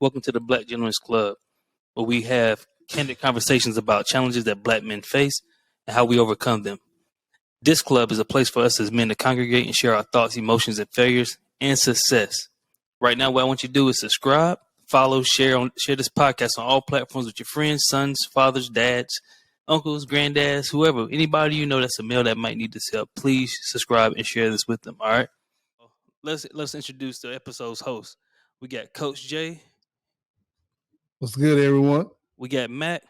Welcome to the Black Gentlemen's Club, where we have candid conversations about challenges that Black men face and how we overcome them. This club is a place for us as men to congregate and share our thoughts, emotions, and failures and success. Right now, what I want you to do is subscribe, follow, share this podcast on all platforms with your friends, sons, fathers, dads, uncles, granddads, whoever, anybody you know that's a male that might need this help. Please subscribe and share this with them. All right. Let's introduce the episode's host. We got Coach Jay. What's good, everyone? We got Matt.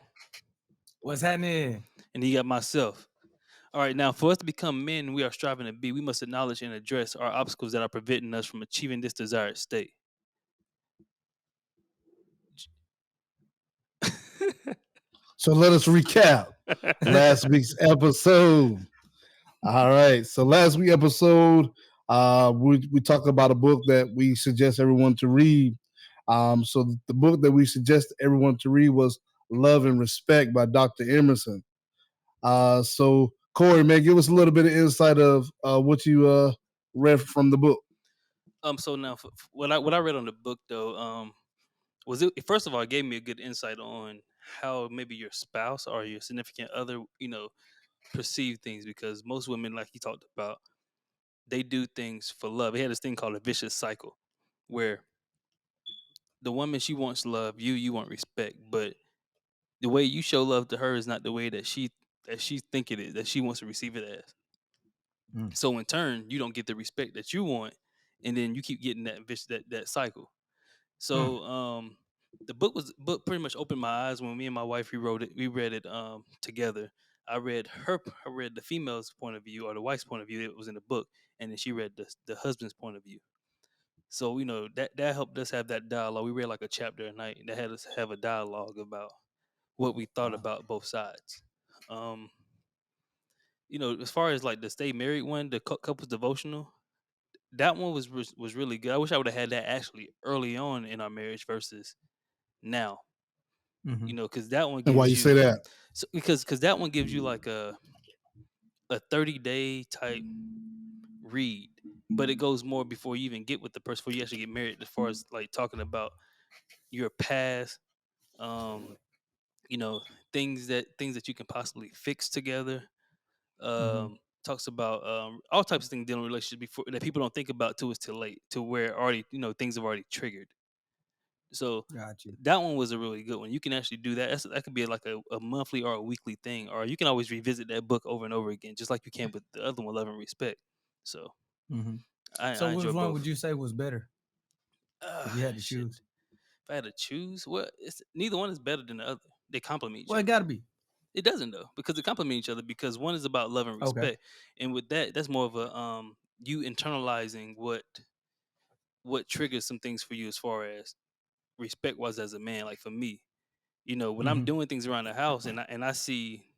What's happening? And you got myself. All right, now for us to become men we are striving to be, we must acknowledge and address our obstacles that are preventing us from achieving this desired state. So let us recap last week's episode. All right. So last week's episode, we talked about a book that we suggest everyone to read. So the book that we suggest everyone to read was Love and Respect by Dr. Emerson. So Corey, man, give us a little bit of insight of what you read from the book. So now what I read on the book though, was it first of all, it gave me a good insight on how maybe your spouse or your significant other, perceive things, because most women, like you talked about, they do things for love. They had this thing called a vicious cycle where the woman, she wants love, you want respect, but the way you show love to her is not the way that she think it is, that she wants to receive it as. So in turn, you don't get the respect that you want, and then you keep getting that cycle. So the book pretty much opened my eyes when me and my wife we read it together. I read the female's point of view, or the wife's point of view. It was in the book, and then she read the husband's point of view. So that helped us have that dialogue. We read like a chapter a night, and that had us have a dialogue about what we thought about both sides. As far as like the Stay Married one, the Couples Devotional, that one was really good. I wish I would have had that actually early on in our marriage versus now. Because that one gives and why you say that? So, because that one gives you like a 30-day type read, but it goes more before you even get with the person, before you actually get married, as far as like talking about your past, things that you can possibly fix together. Talks about all types of things dealing with relationships before that people don't think about till it's too late, to where already things have already triggered. So that one was a really good one. You can actually do that. That could be like a monthly or a weekly thing, or you can always revisit that book over and over again, just like you can with the other one, Love and Respect. So, so which one would you say was better? If you had to choose. If I had to choose, well, neither one is better than the other. They complement each other. Well, it got to be. It doesn't though, because they complement each other. Because one is about love and respect, and with that's more of a you internalizing what triggers some things for you as far as respect was as a man. Like for me, when I'm doing things around the house and I see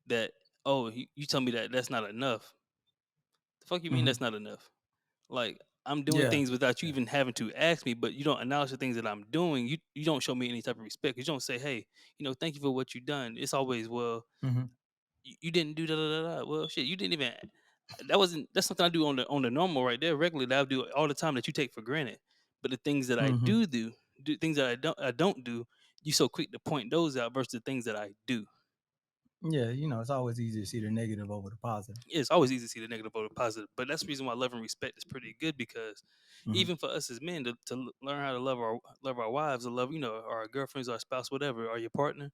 that, oh, you tell me that's not enough. The fuck you mean that's not enough? Like I'm doing things without you even having to ask me, but you don't acknowledge the things that I'm doing. You don't show me any type of respect. You don't say, hey, thank you for what you've done. It's always, well, you didn't do da. Well, shit, you didn't even. That's something I do on the normal right there regularly, that I do all the time, that you take for granted. But the things that I do things that I don't do, you so quick to point those out versus the things that I do. Yeah, it's always easy to see the negative over the positive. Yeah, it's always easy to see the negative over the positive. But that's the reason why love and respect is pretty good, because even for us as men to learn how to love our wives, or love, our girlfriends, our spouse, whatever, or your partner,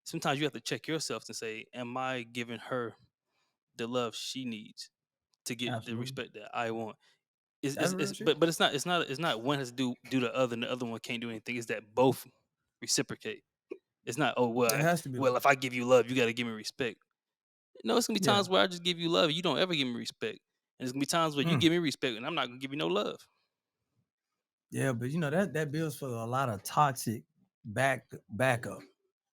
sometimes you have to check yourself and say, am I giving her the love she needs to get the respect that I want? But it's not one has to do the other, and the other one can't do anything. It's that both reciprocate. It's not, oh, well, it has to be. Well, if I give you love, you got to give me respect. No, it's gonna be times where I just give you love, you don't ever give me respect, and there's gonna be times where you give me respect, and I'm not gonna give you no love. Yeah, but that builds for a lot of toxic backup.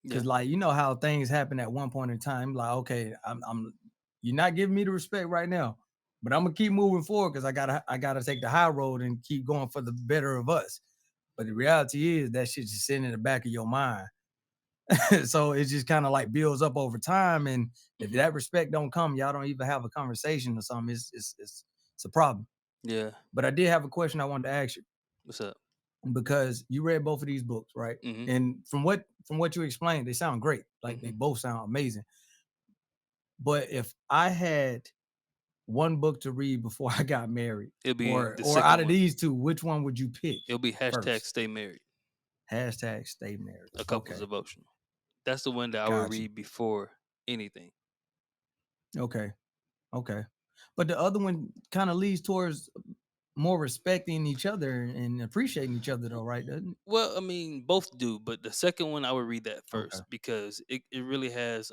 Because how things happen at one point in time. Like, okay, I'm you're not giving me the respect right now, but I'm gonna keep moving forward because I gotta take the high road and keep going for the better of us. But the reality is that shit's just sitting in the back of your mind. So it just kind of like builds up over time, and if that respect don't come, y'all don't even have a conversation or something. It's a problem. Yeah. But I did have a question I wanted to ask you. What's up? because you read both of these books, right? Mm-hmm. And from what you explained, they sound great. Like they Mm-hmm. both sound amazing. But if I had one book to read before I got married, It'll be the or out second of one. these two, which one would you pick It'll be hashtag first? stay married. Hashtag stay married. A couple's Okay, devotional. That's the one that I would got you. read before anything. Okay, okay. But the other one kind of leads towards more respecting each other and appreciating each other, though, right? Doesn't it? Well, I mean, both do, but the second one I would read that Okay. first because it really has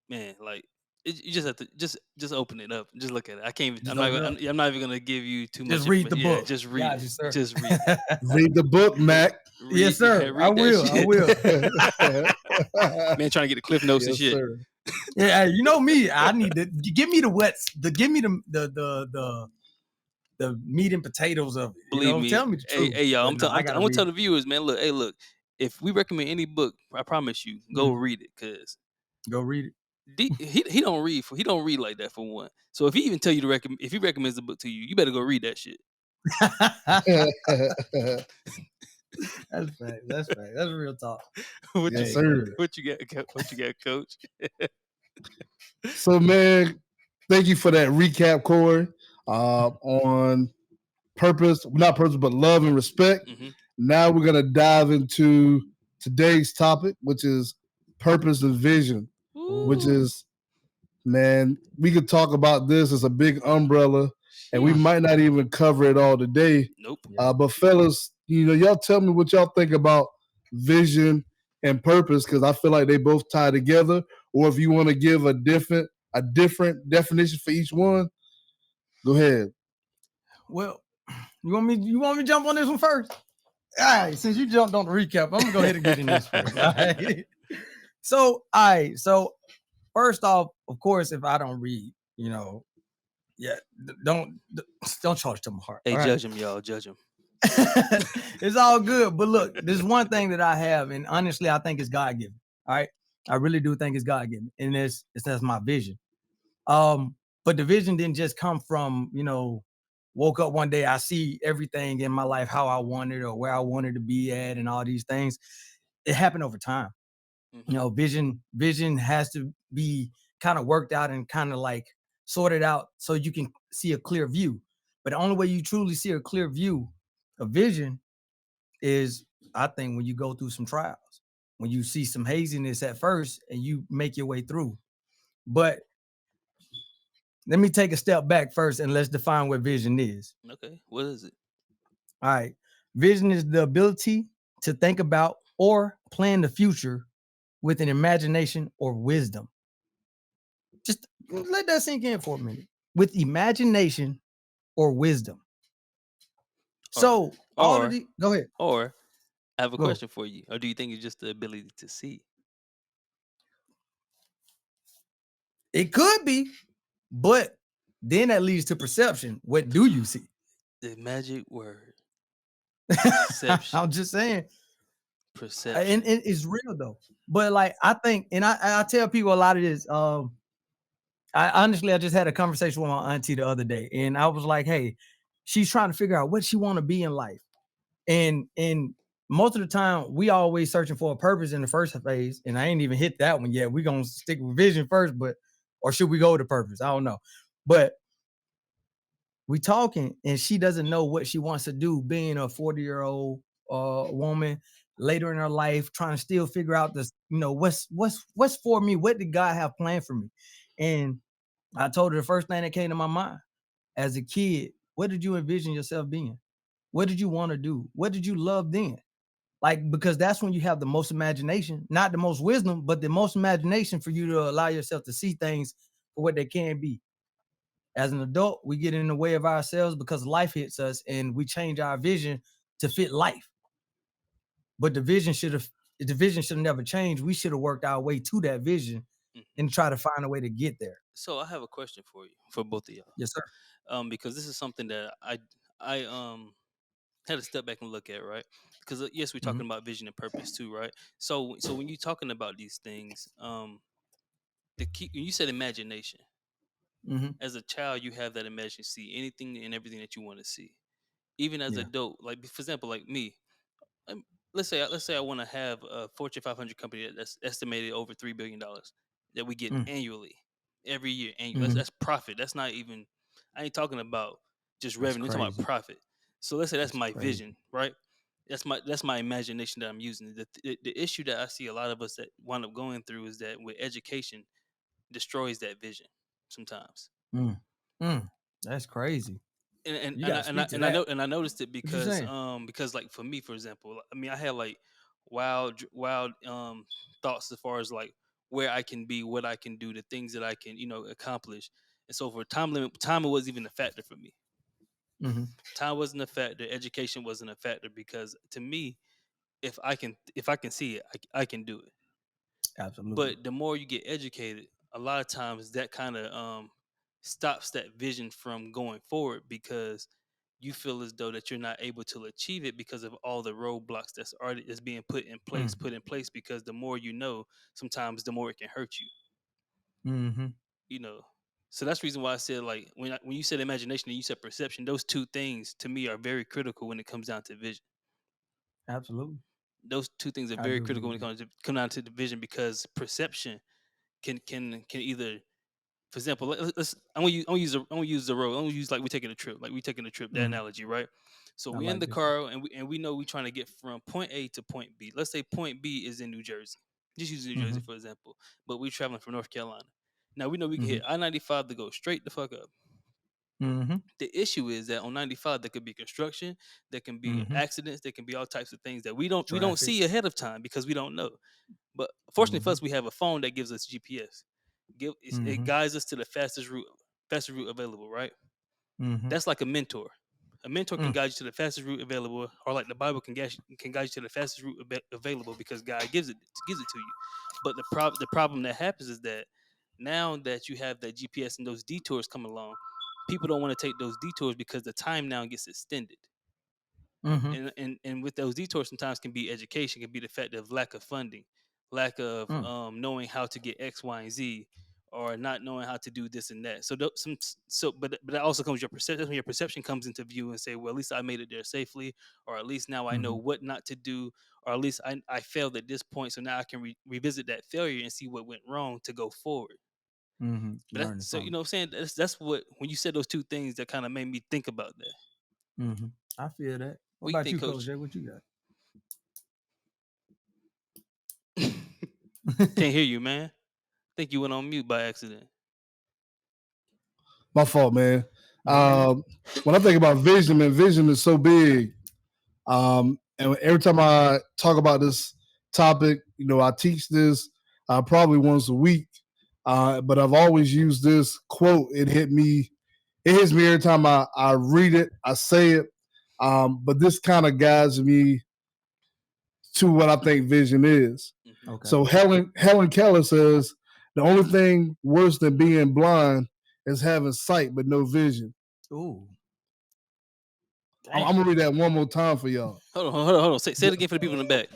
man, like you just have to just open it up, and just look at it. I can't. Just open it up. I'm not even gonna give you too Just much read the information. Yeah, book. just read Got it. you, sir. Just read it. Read the book, Mac. Yes, Yeah, sir. I read that will. I shit. will. Man, trying to get the cliff notes and Yes, shit. sir. Yeah, you know me. I need to give me the wets. Give me the meat and potatoes of it. Believe You know, me. tell me the Hey, truth. y'all. But no, I I'm gotta gonna read tell it. the viewers, man. Look, hey, look. If we recommend any book, I promise you, go Mhm. read it, cause Go read it. he don't read like that for one. So if he even tell you to recommend, if he recommends the book to you, you better go read that shit. That's fact. That's fact. That's real talk. what Yes, you sir. what you got? What you got, Coach? So, man, thank you for that recap, Corey, on purpose, not purpose, but love and respect. Mm-hmm. Now we're going to dive into today's topic, which is purpose and vision, which Ooh, is, man, we could talk about this as a big umbrella, and we sheesh. might not even cover it all today. Nope. Yeah. But fellas, y'all tell me what y'all think about vision and purpose, because I feel like they both tie together. Or if you want to give a different definition for each one, go ahead. Well, you want me to jump on this one first? All right, since you jumped on the recap, I'm gonna go ahead and get in this first. All right. So, all right. So first off, of course, if I don't read, yeah, don't charge to my heart. Hey, All right. judge him, y'all. Judge him. It's all good. But look, there's one thing that I have, and honestly, I think it's God given. All right. I really do think it's God given. And that's my vision. But the vision didn't just come from, woke up one day, I see everything in my life how I wanted or where I wanted to be at and all these things. It happened over time. Mm-hmm. Vision has to be kind of worked out and kind of like sorted out so you can see a clear view. But the only way you truly see a clear view of vision is, I think, when you go through some trials, when you see some haziness at first and you make your way through. But let me take a step back first and let's define what vision is. Okay. What is it? All right. Vision is the ability to think about or plan the future with an imagination or wisdom. Just let that sink in for a minute. With imagination or wisdom. So all of Or the go ahead. or I have a Go. question for you. Or do you think it's just the ability to see? It could be, but then that leads to perception. What do you see? The magic word. Perception. I'm just saying. Perception. And it's real though. But like I think, and I tell people a lot of this. I just had a conversation with my auntie the other day, and I was like, hey, she's trying to figure out what she want to be in life. And most of the time, we always searching for a purpose in the first phase, and I ain't even hit that one yet. We're gonna stick with vision first, or should we go to purpose? I don't know. But we talking, and she doesn't know what she wants to do, being a 40-year-old woman later in her life, trying to still figure out this, what's for me, what did God have planned for me? And I told her the first thing that came to my mind as a kid, what did you envision yourself being? What did you want to do? What did you love then? Like, because that's when you have the most imagination, not the most wisdom, but the most imagination for you to allow yourself to see things for what they can be. As an adult, we get in the way of ourselves because life hits us and we change our vision to fit life. But the vision should have never changed. We should have worked our way to that vision Mhm. and try to find a way to get there. So I have a question for you, for both of y'all. Yes, sir. Because this is something that I had to step back and look at, right? Because yes, we're Mhm. talking about vision and purpose too, right? So when you're talking about these things, the key, when you said imagination, Mhm. as a child, you have that imagination, see anything and everything that you want to see. even as Yeah. adult. Like for example, like me, um, let's say I want to have a Fortune 500 company that's estimated over $3 billion that we get Mm. annually, every year annual. Mhm. That's profit. That's not even. I ain't talking about just That's revenue. I'm talking about crazy. profit. So let's say that's That's my crazy. vision, right? That's my imagination that I'm using. The issue that I see a lot of us that wind up going through is that with education destroys that vision sometimes. Mm. Mm. That's crazy. and You and got I, to and I speak to and I that. know and I noticed it What you saying? because like for me, for example, I mean I had like wild thoughts as far as like where I can be, what I can do, the things that I can accomplish. And so for time it wasn't even a factor for me. Mm-hmm. Time wasn't a factor, education wasn't a factor, because to me, if I can see it, I can do it. Absolutely. But the more you get educated, a lot of times that kind of stops that vision from going forward, because you feel as though that you're not able to achieve it because of all the roadblocks that's being Mm. put in place, because the more you know, sometimes the more it can hurt you. Mm-hmm. you know so that's the reason why I said, like, when you said imagination and you said perception, those two things to me are very critical when it comes down to vision. Absolutely. Those two things are I very do agree critical when with it you. come down to the vision, because perception can either, for example, I'm gonna use the road. I'm gonna use, like, we taking a trip, that Mm. analogy, right? So I we in like the this one. car, and we know we trying to get from point A to point B. Let's say point B is in New Jersey. Just use New Mm-hmm. Jersey for example, but we traveling from North Carolina. Now we know we can Mm-hmm. hit I-95 to go straight the fuck up. Mm-hmm. The issue is that on 95 there could be construction, there can be Mm-hmm. accidents, there can be all types of things that we don't Traffic. see ahead of time because we don't know. But fortunately for Mm-hmm. us, we have a phone that gives us GPS. It Mm-hmm. guides us to the fastest route available, right? Mm-hmm. That's like a mentor. A mentor can Mm. guide you to the fastest route available, or like the Bible can guide you to the fastest route available, because God gives it to you. But the problem that happens is that now that you have that GPS and those detours come along, people don't want to take those detours because the time now gets extended. Mm-hmm. And with those detours, sometimes can be education, can be the fact of lack of funding, lack of Mm. knowing how to get X, Y, and Z, or not knowing how to do this and that. But that also comes your perception. When your perception comes into view and say, well, at least I made it there safely, or at least now I know Mm-hmm. what not to do, or at least I failed at this point, so now I can revisit that failure and see what went wrong to go forward. Mm-hmm. But that's, Learning so from you know what I'm saying, that's what, when you said those two things, that kind of made me think about that. it. Mm-hmm. I feel that. What What do you about think, you, Coach Coach? Jay? What you got? Can't hear you, man. Think you went on mute by accident. My fault, man. No, you good. When I think about vision, man, vision is so big. And every time I talk about this topic, I teach this probably once a week. But I've always used this quote. It hits me every time I read it, I say it. But this kind of guides me to what I think vision is. Mm-hmm. Okay. So Helen Keller says the only thing worse than being blind is having sight but no vision. Ooh. I'm Damn. gonna read that one more time for y'all. Hold on. Say it again for the people in the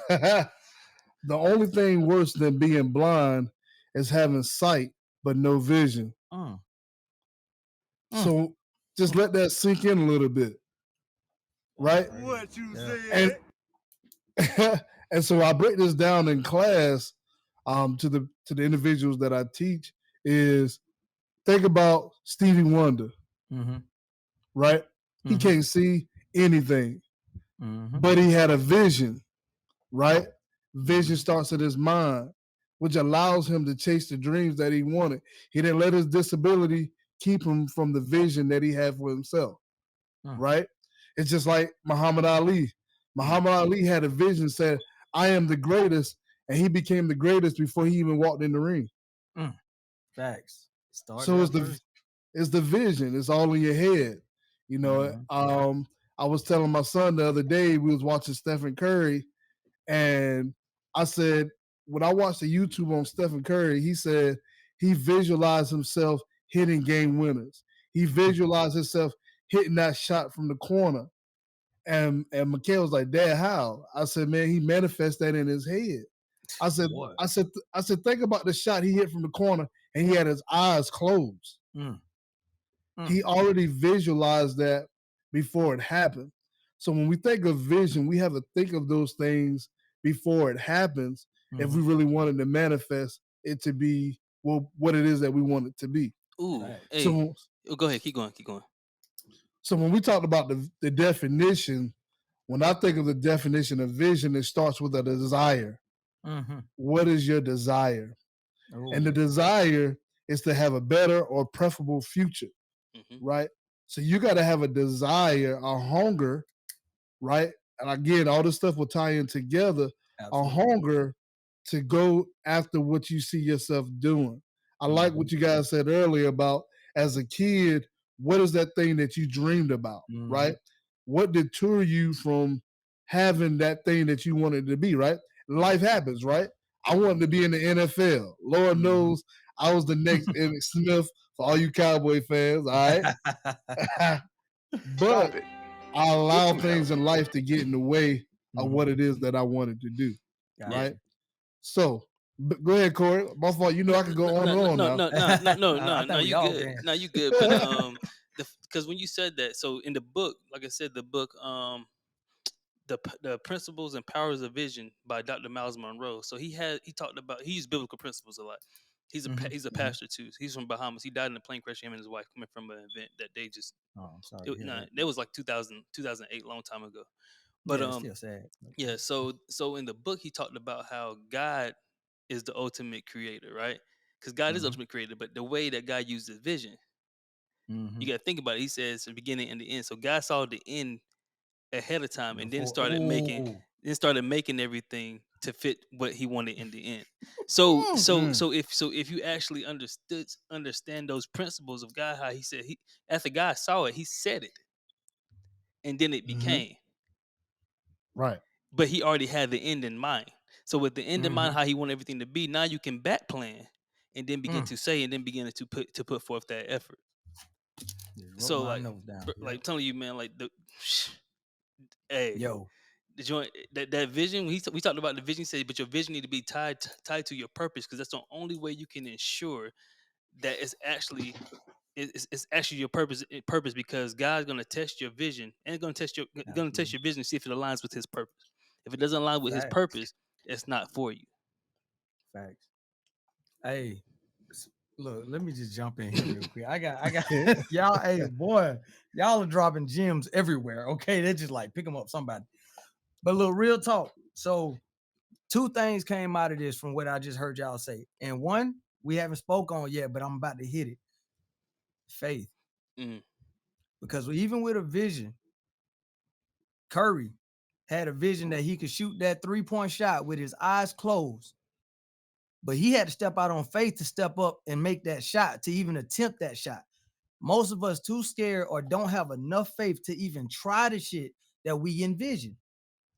back. The only thing worse than being blind is having sight but no vision. Mm. So just let that sink in a little bit, right? What you Yeah. said? And so I break this down in class to the individuals that I teach. Is think about Stevie Wonder, Mm-hmm. right? He Mm-hmm. can't see anything, Mm-hmm. but he had a vision, right? Vision starts in his mind, which allows him to chase the dreams that he wanted. He didn't let his disability keep him from the vision that he had for himself, right? It's just like Muhammad Ali. Muhammad Ali had a vision, said, I am the greatest, and he became the greatest before he even walked in the ring. Facts. Start So there it's first. the vision. It's all in your head. I was telling my son the other day, we was watching Stephen Curry, and I said, when I watched the YouTube on Stephen Curry, he said he visualized himself hitting game winners. He visualized himself hitting that shot from the corner. And Mikhail was like, Dad, how? I said, man, he manifests that in his head. I said, What? I said, think about the shot he hit from the corner, and he had his eyes closed. He already visualized that before it happens. So when we think of vision, we have to think of those things before it happens if we really wanted to manifest it to be what it is that we want it to be. Ooh, Right. hey, So, go ahead, keep going. so when we talked about the definition, when I think of the definition of vision, it starts with a desire. What is your desire? And the desire is to have a better or preferable future, right? So you got to have a desire, a hunger, right? And again, all this stuff will tie in together. Absolutely. A hunger to go after what you see yourself doing. I like what you guys said earlier about as a kid, what is that thing that you dreamed about, right? What deter you from having that thing that you wanted to be, right? Life happens, right? I wanted to be in the NFL. Lord knows I was the next Emmitt Smith for all you Cowboy fans, all right? But I allow things in life to get in the way of what it is that I wanted to do, right? So go ahead, Corey. My fault. You know I could go on and on now. No, you good. No, you good. But because when you said that, so in the book, like I said, the book, the Principles and Powers of Vision by Dr. Myles Munroe. So he used biblical principles a lot. He's a pastor too. He's from Bahamas. He died in a plane crash. Him and his wife coming from an event that they just. Oh, I'm sorry. That was like 2008, long time ago. But yeah, it's still sad. yeah. So in the book, he talked about how God is the ultimate creator, right? Because God is the ultimate creator, but the way that God uses vision, you got to think about it. He says the beginning and the end. So God saw the end ahead of time, and then started making everything to fit what He wanted in the end. So if you actually understand those principles of God, how He said after God saw it, He said it, and then it became. Right. But He already had the end in mind. So with the end in mind, how He wanted everything to be, now you can back plan and then begin to say, and then begin to put forth that effort. So like telling you, man, like hey, the joint that vision. We talked about the vision. He said, but your vision need to be tied to your purpose, because that's the only way you can ensure that it's actually your purpose, because God's gonna test your vision and gonna test your vision to see if it aligns with His purpose. If it doesn't align with His purpose, it's not for you. Facts. Hey, look, let me just jump in here real quick. I got y'all. Hey, boy, y'all are dropping gems everywhere. Okay, they're just like pick them up, somebody. But look, real talk. So, two things came out of this from what I just heard y'all say, and one we haven't spoke on yet, but I'm about to hit it. Faith, because even with a vision, Curry had a vision that he could shoot that 3-point shot with his eyes closed. But he had to step out on faith to step up and make that shot, to even attempt that shot. Most of us too scared or don't have enough faith to even try the shit that we envision.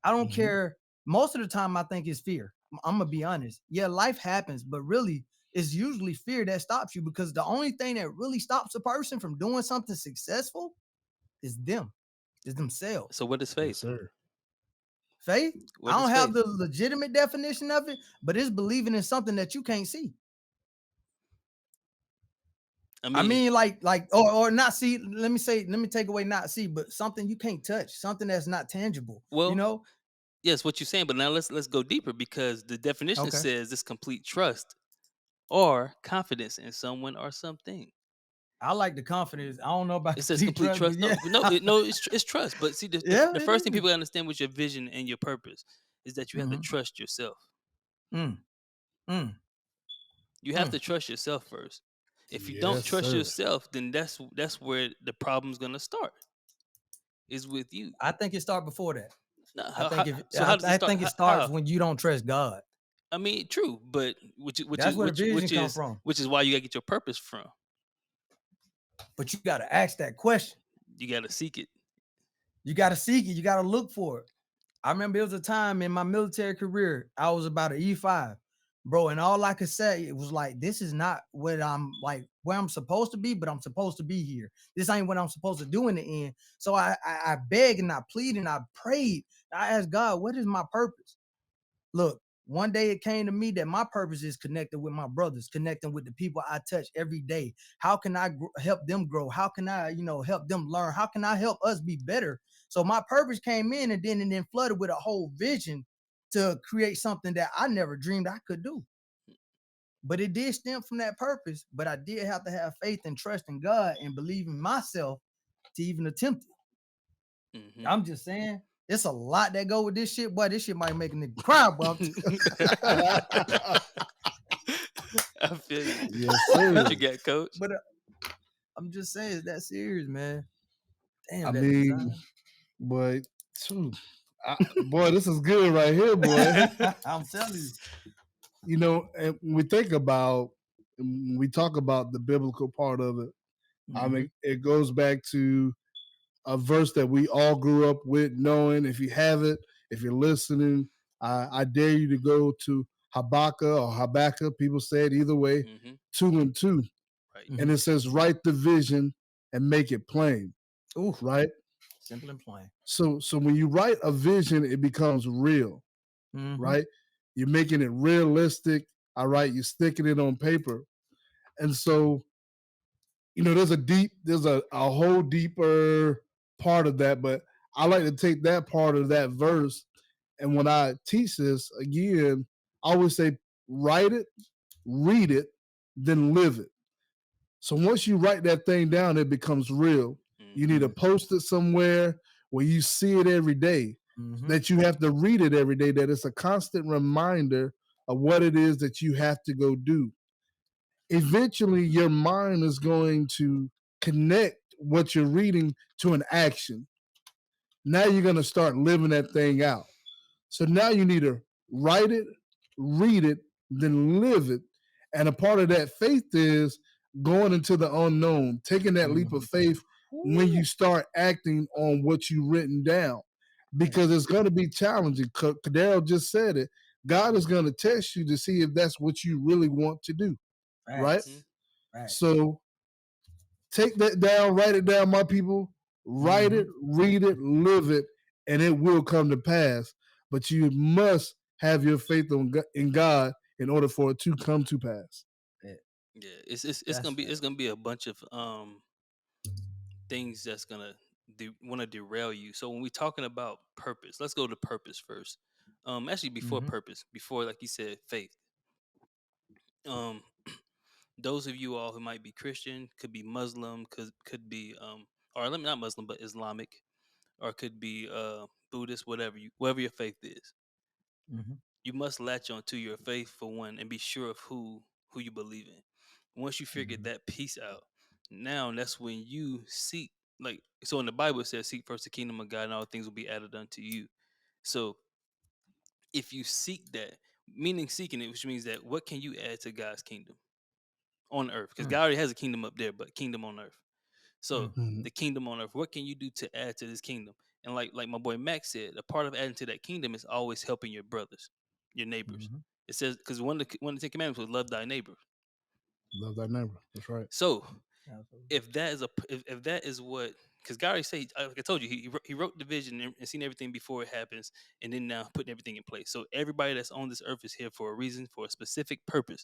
I don't care. Most of the time, I think it's fear. I'm going to be honest. Yeah, life happens, but really, it's usually fear that stops you, because the only thing that really stops a person from doing something successful is themselves. So what is faith? Yes, sir. Faith? I don't have the legitimate definition of it, but it's believing in something that you can't see. I mean, like, or not see. Let me take away not see, but something you can't touch, something that's not tangible. Well, yes, what you're saying, but now let's go deeper, because the definition says this complete trust or confidence in someone or something. I like the confidence. I don't know about it says complete trust. Yeah. No, it's trust. But see, the first thing people understand with your vision and your purpose is that you have to trust yourself. You have to trust yourself first. If you don't trust yourself, then that's where the problem's gonna start. Is with you. I think it starts before that. No, I think it starts when you don't trust God. I mean, true, but that's where the vision comes from. Which is why you gotta get your purpose from. But you gotta ask that question. You gotta seek it. You gotta seek it. You gotta look for it. I remember there was a time in my military career, I was about an E5, bro, and all I could say, it was like, this is not what I'm like, where I'm supposed to be, but I'm supposed to be here. This ain't what I'm supposed to do in the end. So I begged and I pleaded and I prayed. I asked God, what is my purpose? Look, One day it came to me that my purpose is connecting with my brothers, connecting with the people I touch every day. How can I help them grow? How can I, help them learn? How can I help us be better? So my purpose came in and then flooded with a whole vision to create something that I never dreamed I could do. But it did stem from that purpose. But I did have to have faith and trust in God and believe in myself to even attempt it. Mm-hmm. I'm just saying, it's a lot that go with this shit. Boy, this shit might make a nigga cry, bro. I feel you. Yes, sir. What you got, Coach? But I'm just saying, it's that serious, man. Damn. I mean, boy, boy, this is good right here, boy. I'm telling you. You know, and when we talk about the biblical part of it, mm-hmm. I mean, it goes back to a verse that we all grew up with, knowing. If you have it, if you're listening, I dare you to go to Habakkuk, people say it either way, 2:2. Right. And it says, write the vision and make it plain. Ooh, right? Simple and plain. So when you write a vision, it becomes real, right? You're making it realistic. All right, you're sticking it on paper. And so, there's a whole deeper part of that, but I like to take that part of that verse. And when I teach this again, I always say, write it, read it, then live it. So once you write that thing down, it becomes real. You need to post it somewhere where you see it every day, that you have to read it every day, that it's a constant reminder of what it is that you have to go do. Eventually, your mind is going to connect what you're reading to an action. Now you're going to start living that thing out. So now you need to write it, read it, then live it. And a part of that faith is going into the unknown, taking that leap of faith when you start acting on what you've written down, because it's going to be challenging. Corderro just said it. God is going to test you to see if that's what you really want to do, right? So take that down, write it down, my people. Write it, read it, live it, and it will come to pass. But you must have your faith in God in order for it to come to pass. Yeah, it's gonna be a bunch of things that's gonna want to derail you. So when we're talking about purpose, let's go to purpose first. Actually, before purpose, before, like you said, faith. Those of you all who might be Christian, could be Muslim, could be or let me not Muslim, but Islamic, or could be Buddhist, whatever your faith is. You must latch on to your faith for one, and be sure of who you believe in. Once you figure that piece out, now that's when you seek. Like, so in the Bible it says, seek first the kingdom of God and all things will be added unto you. So if you seek that, meaning seeking it, which means that what can you add to God's kingdom on earth? Because God already has a kingdom up there, but kingdom on earth. So the kingdom on earth, what can you do to add to this kingdom? And like my boy Max said, a part of adding to that kingdom is always helping your brothers, your neighbors. It says, because one of the 10 commandments was love thy neighbor. Love thy neighbor. That's right. So if that is what, because God already said, like I told you, he wrote the vision and seen everything before it happens, and then now putting everything in place. So everybody that's on this earth is here for a reason, for a specific purpose.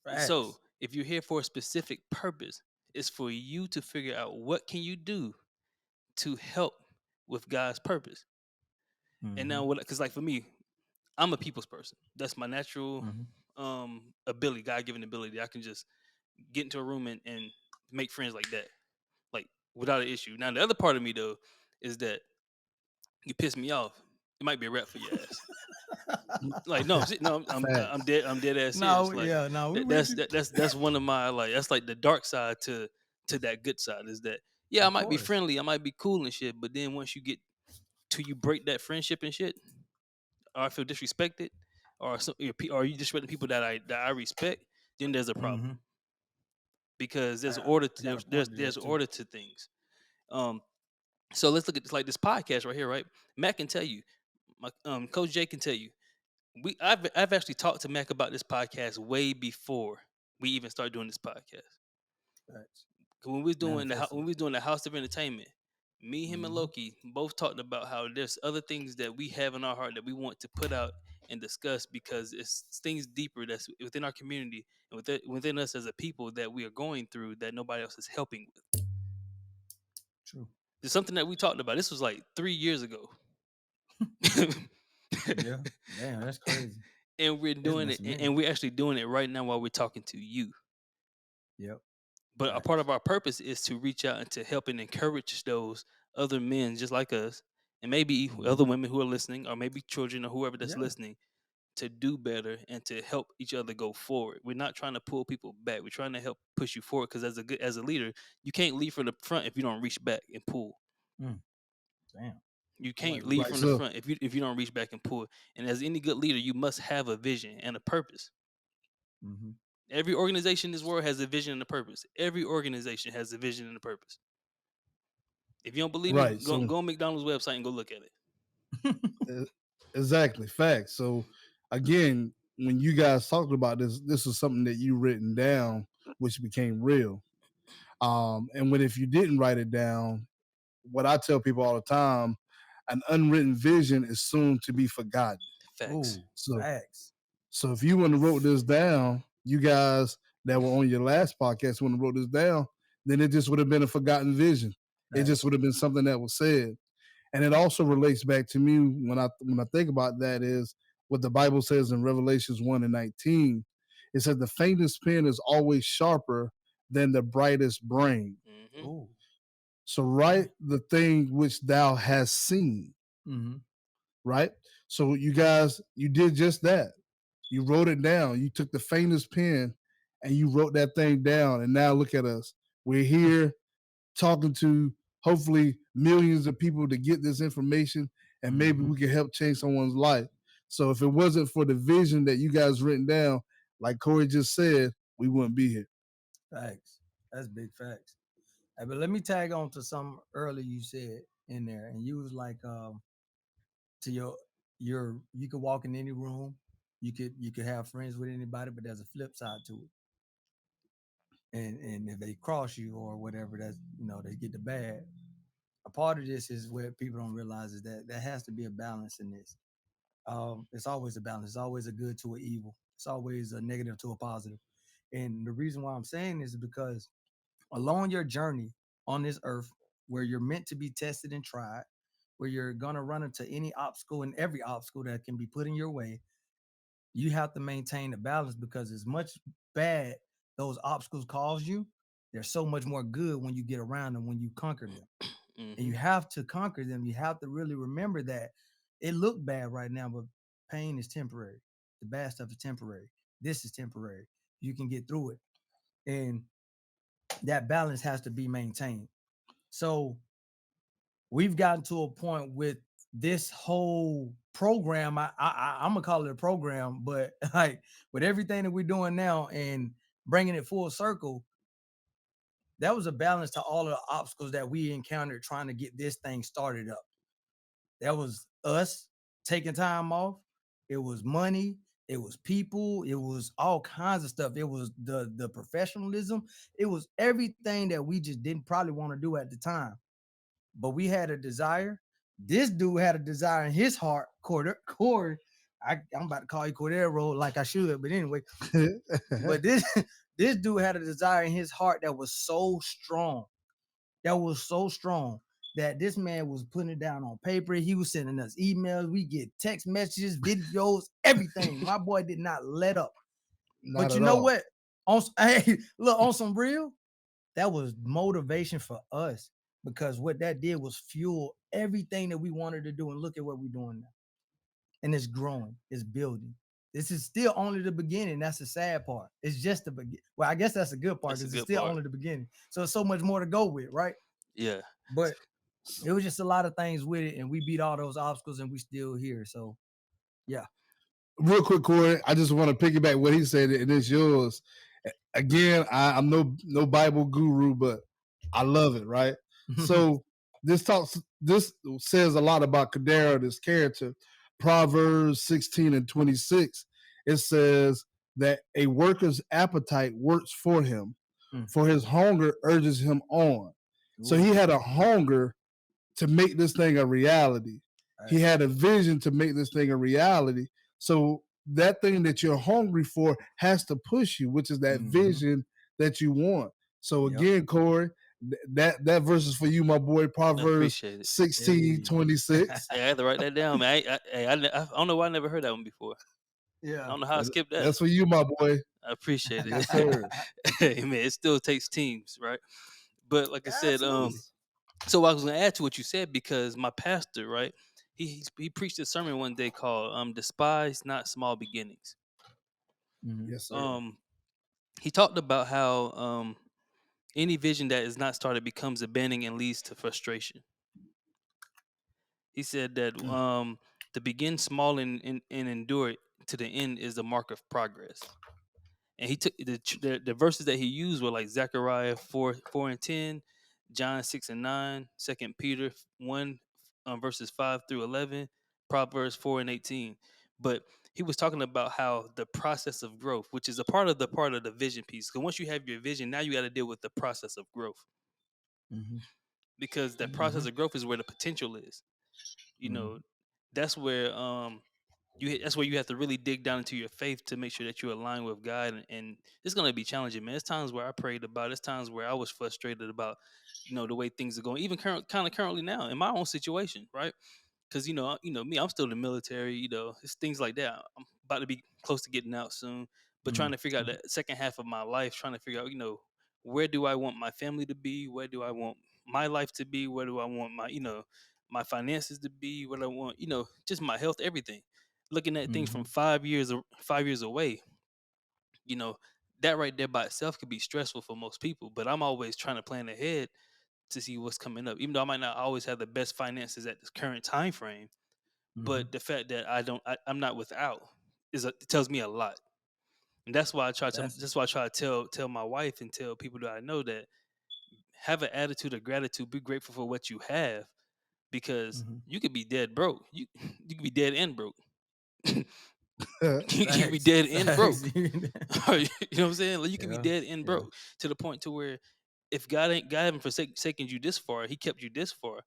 Right. So if you're here for a specific purpose, it's for you to figure out what can you do to help with God's purpose. And now, because like for me, I'm a people's person. That's my natural ability, God-given ability. I can just get into a room and make friends like that, like without an issue. Now the other part of me though is that you piss me off, it might be a rap for your ass. Like I'm dead ass serious. That's one of my, like, that's like the dark side to that good side, is that I might be friendly, I might be cool and shit, but then once you get to, you break that friendship and shit, or I feel disrespected, or you disrespect the people that I respect, then there's a problem. Because there's order there's order to things. So let's look at this, like this podcast right here, right? Mac can tell you, my Coach Jay can tell you, I've actually talked to Mac about this podcast way before we even started doing this podcast. Right. When we was doing the House of Entertainment, me, him, and Loki both talked about how there's other things that we have in our heart that we want to put out and discuss, because it's things deeper that's within our community and within us as a people that we are going through that nobody else is helping with. True. It's something that we talked about. This was like 3 years ago. Yeah. Damn, that's crazy. And we're It's doing been it, some and minutes. we're actually doing it right now while we're talking to you. Yep. But a part of our purpose is to reach out and to help and encourage those other men just like us, and maybe other women who are listening, or maybe children, or whoever that's listening, to do better and to help each other go forward. We're not trying to pull people back. We're trying to help push you forward, because as a leader, you can't lead from the front if you don't reach back and pull. Damn. You can't Like, lead right, from so- the front if you don't reach back and pull. And as any good leader, you must have a vision and a purpose. Mm-hmm. Every organization in this world has a vision and a purpose. Every organization has a vision and a purpose. If you don't believe me, Right, so- go on McDonald's website and go look at it. Exactly, facts. So again, when you guys talked about this is something that you written down, which became real. And if you didn't write it down, what I tell people all the time, an unwritten vision is soon to be forgotten. Facts. Facts. So if you wouldn't have wrote this down, you guys that were on your last podcast wouldn't have wrote this down, then it just would have been a forgotten vision. It just would have been something that was said. And it also relates back to me when I think about that is what the Bible says in Revelations 1:19. It says the faintest pen is always sharper than the brightest brain. Mm-hmm. So write the thing which thou hast seen. Mm-hmm. Right? So you guys, you did just that. You wrote it down. You took the faintest pen and you wrote that thing down. And now look at us. We're here talking to hopefully millions of people to get this information, and maybe we can help change someone's life. So if it wasn't for the vision that you guys written down, like Corey just said, we wouldn't be here. Facts. That's big facts. Hey, but let me tag on to some earlier you said in there, and you was like, to your you could walk in any room, you could have friends with anybody, but there's a flip side to it. And if they cross you or whatever, that's they get the bad. A part of this is where people don't realize is that there has to be a balance in this. It's always a balance. It's always a good to an evil. It's always a negative to a positive. And the reason why I'm saying this is because along your journey on this earth, where you're meant to be tested and tried, where you're gonna run into any obstacle and every obstacle that can be put in your way, you have to maintain the balance, because as much bad those obstacles cause you, there's so much more good when you get around them, when you conquer them. Mm-hmm. And you have to conquer them. You have to really remember that it looked bad right now, but pain is temporary. The bad stuff is temporary. This is temporary. You can get through it. And that balance has to be maintained. So we've gotten to a point with this whole program. I'm gonna call it a program, but like with everything that we're doing now and bringing it full circle, that was a balance to all of the obstacles that we encountered trying to get this thing started up. That was us taking time off. It was money. It was people. It was all kinds of stuff. It was the professionalism. It was everything that we just didn't probably want to do at the time. But we had a desire. This dude had a desire in his heart. Corey, I'm about to call you Corderro like I should, but anyway. But this dude had a desire in his heart that was so strong. That was so strong that this man was putting it down on paper. He was sending us emails. We get text messages, videos, everything. My boy did not let up. But you know what? On some real, that was motivation for us, because what that did was fuel everything that we wanted to do. And look at what we're doing now. And it's growing, it's building. This is still only the beginning. That's the sad part. It's just the beginning. Well, I guess that's the good part, because it's still only the beginning. So it's so much more to go with, right? Yeah. But it was just a lot of things with it, and we beat all those obstacles, and we still here. So, yeah. Real quick, Corey, I just want to piggyback what he said, and it's yours. Again, I'm no Bible guru, but I love it, right? So this says a lot about Corderro, this character. Proverbs 16:26. It says that a worker's appetite works for him, for his hunger urges him on. So he had a hunger to make this thing a reality. He had a vision to make this thing a reality. So that thing that you're hungry for has to push you, which is that vision that you want. So again, Corey, that verse is for you, my boy. I Proverbs appreciate it. 16:26. Hey, I had to write that down, man. I don't know why I never heard that one before. I Yeah. don't know how I skipped that. That's for you, my boy. I appreciate it. Yes, sir. Hey, man, it still takes teams, right? But like I said, Absolutely. so I was gonna add to what you said because my pastor, right? He preached a sermon one day called "Despise Not Small Beginnings." Yes, sir. He talked about how any vision that is not started becomes abandoned and leads to frustration. He said that to begin small and endure it to the end is the mark of progress. And he took the verses that he used were like Zechariah 4:10, John 6:9, 2 Peter 1 verses 5-11, Proverbs 4:18. But he was talking about how the process of growth, which is a part of the vision piece. Because once you have your vision, now you got to deal with the process of growth. Because that process of growth is where the potential is. You know, that's where that's where you have to really dig down into your faith to make sure that you align with God, and it's gonna be challenging, man. It's times where I prayed about, it's times where I was frustrated about, the way things are going, even currently now in my own situation, right? Because me, I'm still in the military. It's things like that. I'm about to be close to getting out soon, but trying to figure out that second half of my life, trying to figure out, where do I want my family to be? Where do I want my life to be? Where do I want my finances to be? What I want, just my health, everything. Looking at things from 5 years away, you know, that right there by itself could be stressful for most people. But I'm always trying to plan ahead to see what's coming up, even though I might not always have the best finances at this current time frame. But the fact that I'm not without it tells me a lot. And that's why I try to That's that's why I try to tell my wife and tell people that I know that have an attitude of gratitude, be grateful for what you have, because you could be dead broke. You could be dead and broke. You could be facts. dead and broke. Facts. You know what I'm saying? Like, you could be Yeah. dead and Yeah. broke to the point to where if God haven't forsaken you this far, He kept you this far.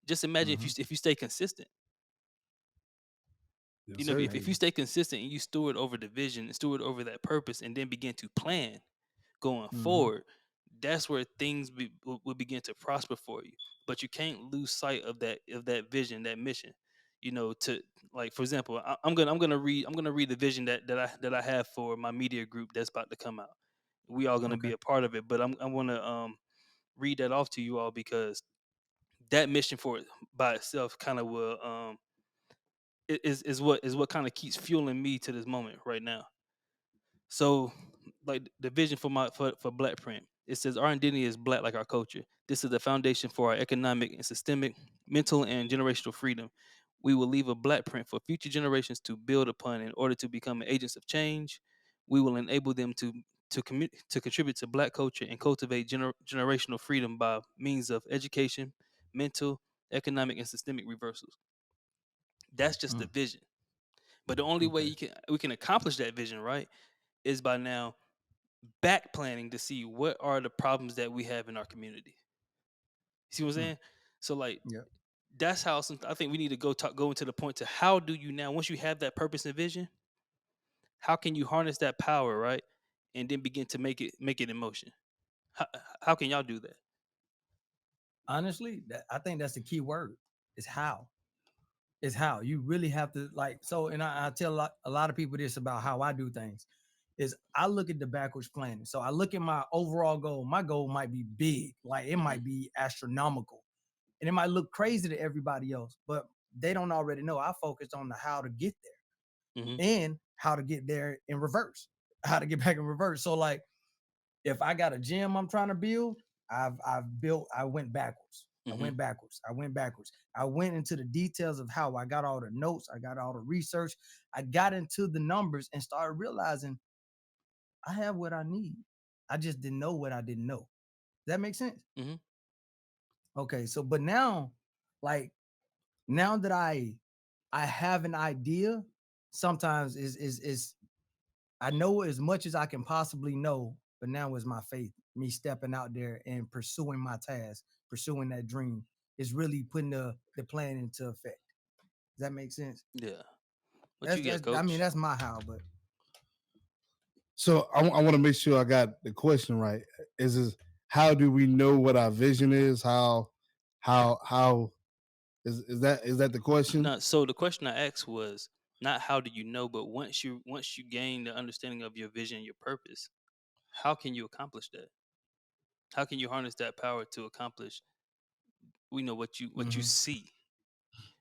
Just imagine if you stay consistent. Yes, sir. If you stay consistent and you steward over the vision and steward over that purpose, and then begin to plan going forward, that's where things will begin to prosper for you. But you can't lose sight of that vision, that mission. To, like, for example, I'm gonna read the vision that I have for my media group that's about to come out. We all gonna Okay. be a part of it, but I'm gonna read that off to you all, because that mission for it by itself kind of will is what kind of keeps fueling me to this moment right now. So, like, the vision for Black Print, it says our identity is Black, like our culture. This is the foundation for our economic and systemic, mental and generational freedom. We will leave a Black print for future generations to build upon in order to become agents of change. We will enable them to contribute to Black culture and cultivate generational freedom by means of education, mental, economic, and systemic reversals. That's just the vision. But the only way Okay. we can accomplish that vision, right, is by now back planning to see what are the problems that we have in our community. See what I'm saying? So, like, Yeah. that's how I think we need to go into the point to how do you now, once you have that purpose and vision, how can you harness that power, right, and then begin to make it in motion? How, how can y'all do that? Honestly, I think that's the key word. Is how. Is how you really have to, like. So, and I tell a lot of people this about how I do things. Is I look at the backwards planning. So I look at my overall goal. My goal might be big, like it might be astronomical, and it might look crazy to everybody else, but they don't already know. I focused on the how to get there Mm-hmm. and how to get there in reverse, how to get back in reverse. So, like, if I got a gym I'm trying to build, I've built. I went backwards. I Mm-hmm. went backwards. I went backwards. I went into the details of how I got all the notes. I got all the research. I got into the numbers and started realizing I have what I need. I just didn't know what I didn't know. Does that make sense? Mm-hmm. Okay. So, but now, like, now that I have an idea, sometimes is I know as much as I can possibly know, but now is my faith, me stepping out there and pursuing my task, pursuing that dream, is really putting the plan into effect. Does that make sense? Yeah. What you got, Coach? I mean, that's my how, but So I want to make sure I got the question right. Is how do we know what our vision is? How is that the question? No, so the question I asked was not how do you know, but once you gain the understanding of your vision, your purpose, how can you accomplish that? How can you harness that power to accomplish what you see,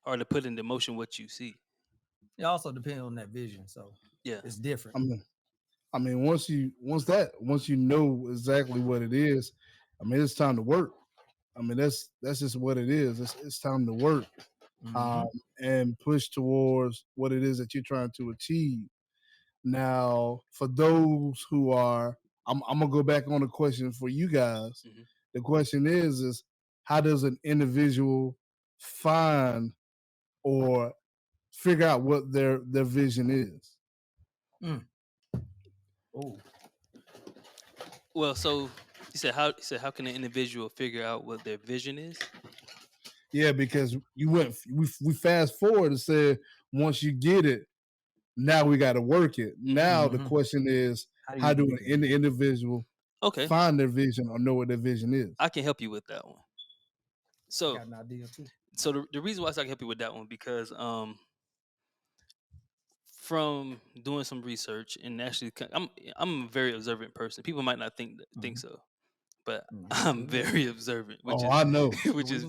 or to put into motion what you see? it also depends on that vision. So Yeah. it's different. I mean, once you know exactly what it is, I mean, it's time to work. I mean, that's just what it is. It's time to work, and push towards what it is that you're trying to achieve. Now, for those who are, I'm gonna go back on the question for you guys. Mm-hmm. The question is how does an individual find or figure out what their vision is? Oh, Well, so how can an individual figure out what their vision is? Yeah, because we fast forward and said once you get it, now we got to work it. Now the question is how do an individual find their vision or know what their vision is? I can help you with that one. So, got an idea too. So the reason why I can help you with that one because from doing some research and actually I'm a very observant person. People might not think so, but I'm very observant, I know, which is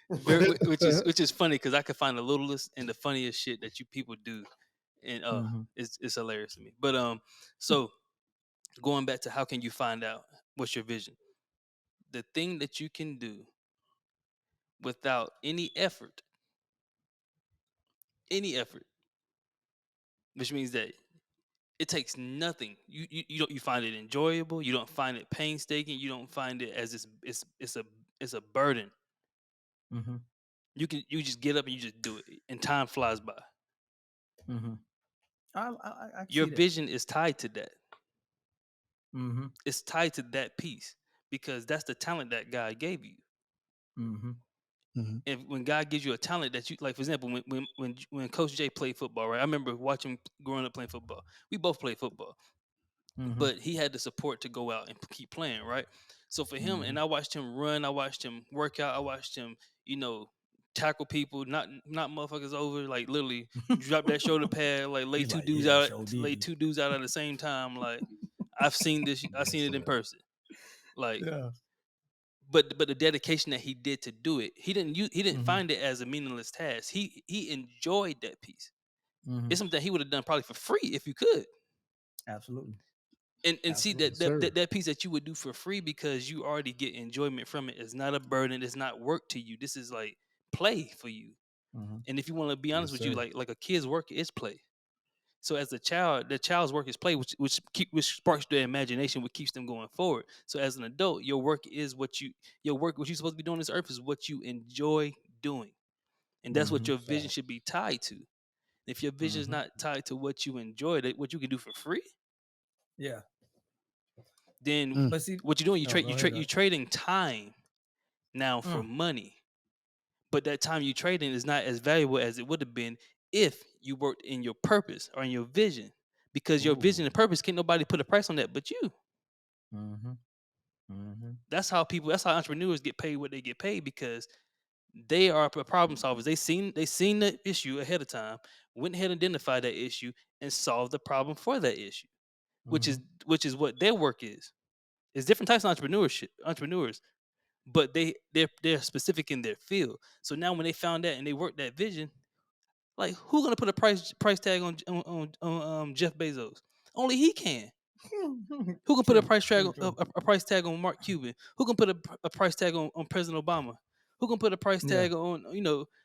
which is funny because I can find the littlest and the funniest shit that you people do, and it's hilarious to me. But so going back to how can you find out what's your vision? The thing that you can do without any effort, which means that it takes nothing. You find it enjoyable. You don't find it painstaking. You don't find it as it's a burden. You just get up and you just do it, and time flies by. I Your vision is tied to that. It's tied to that piece because that's the talent that God gave you. And when God gives you a talent that you like, for example, when Coach J played football, right? I remember watching him growing up playing football. We both played football. But he had the support to go out and keep playing, right? So for him, and I watched him run, I watched him work out, I watched him, tackle people, not motherfuckers over, like literally drop that shoulder pad, like lay two dudes out at the same time. Like I've seen it in person. Like but the dedication that he did to do it, he didn't find it as a meaningless task. He enjoyed that piece. It's something that he would have done probably for free if you could. Absolutely. And see that piece that you would do for free because you already get enjoyment from it. It's not a burden. It's not work to you. This is like play for you. And if you want to be honest with you, like a kid's work is play. So as a child, the child's work is play, which sparks their imagination, which keeps them going forward. So as an adult, your work is what you're supposed to be doing on this earth is what you enjoy doing, and that's what your vision should be tied to. If your vision is not tied to what you enjoy, what you can do for free, then what you're doing, you're trading time now for money. But that time you trading is not as valuable as it would have been if you worked in your purpose or in your vision. Because your vision and purpose, can't nobody put a price on that but you. That's how entrepreneurs get paid what they get paid, because they are problem solvers. They seen the issue ahead of time, went ahead and identified that issue and solved the problem for that issue, which is what their work is. It's different types of entrepreneurs, but they're specific in their field. So now when they found that and they worked that vision, like who's gonna put a price tag on Jeff Bezos? Only he can. Who can put a price tag on Mark Cuban? Who can put a price tag on President Obama? Who can put a price tag on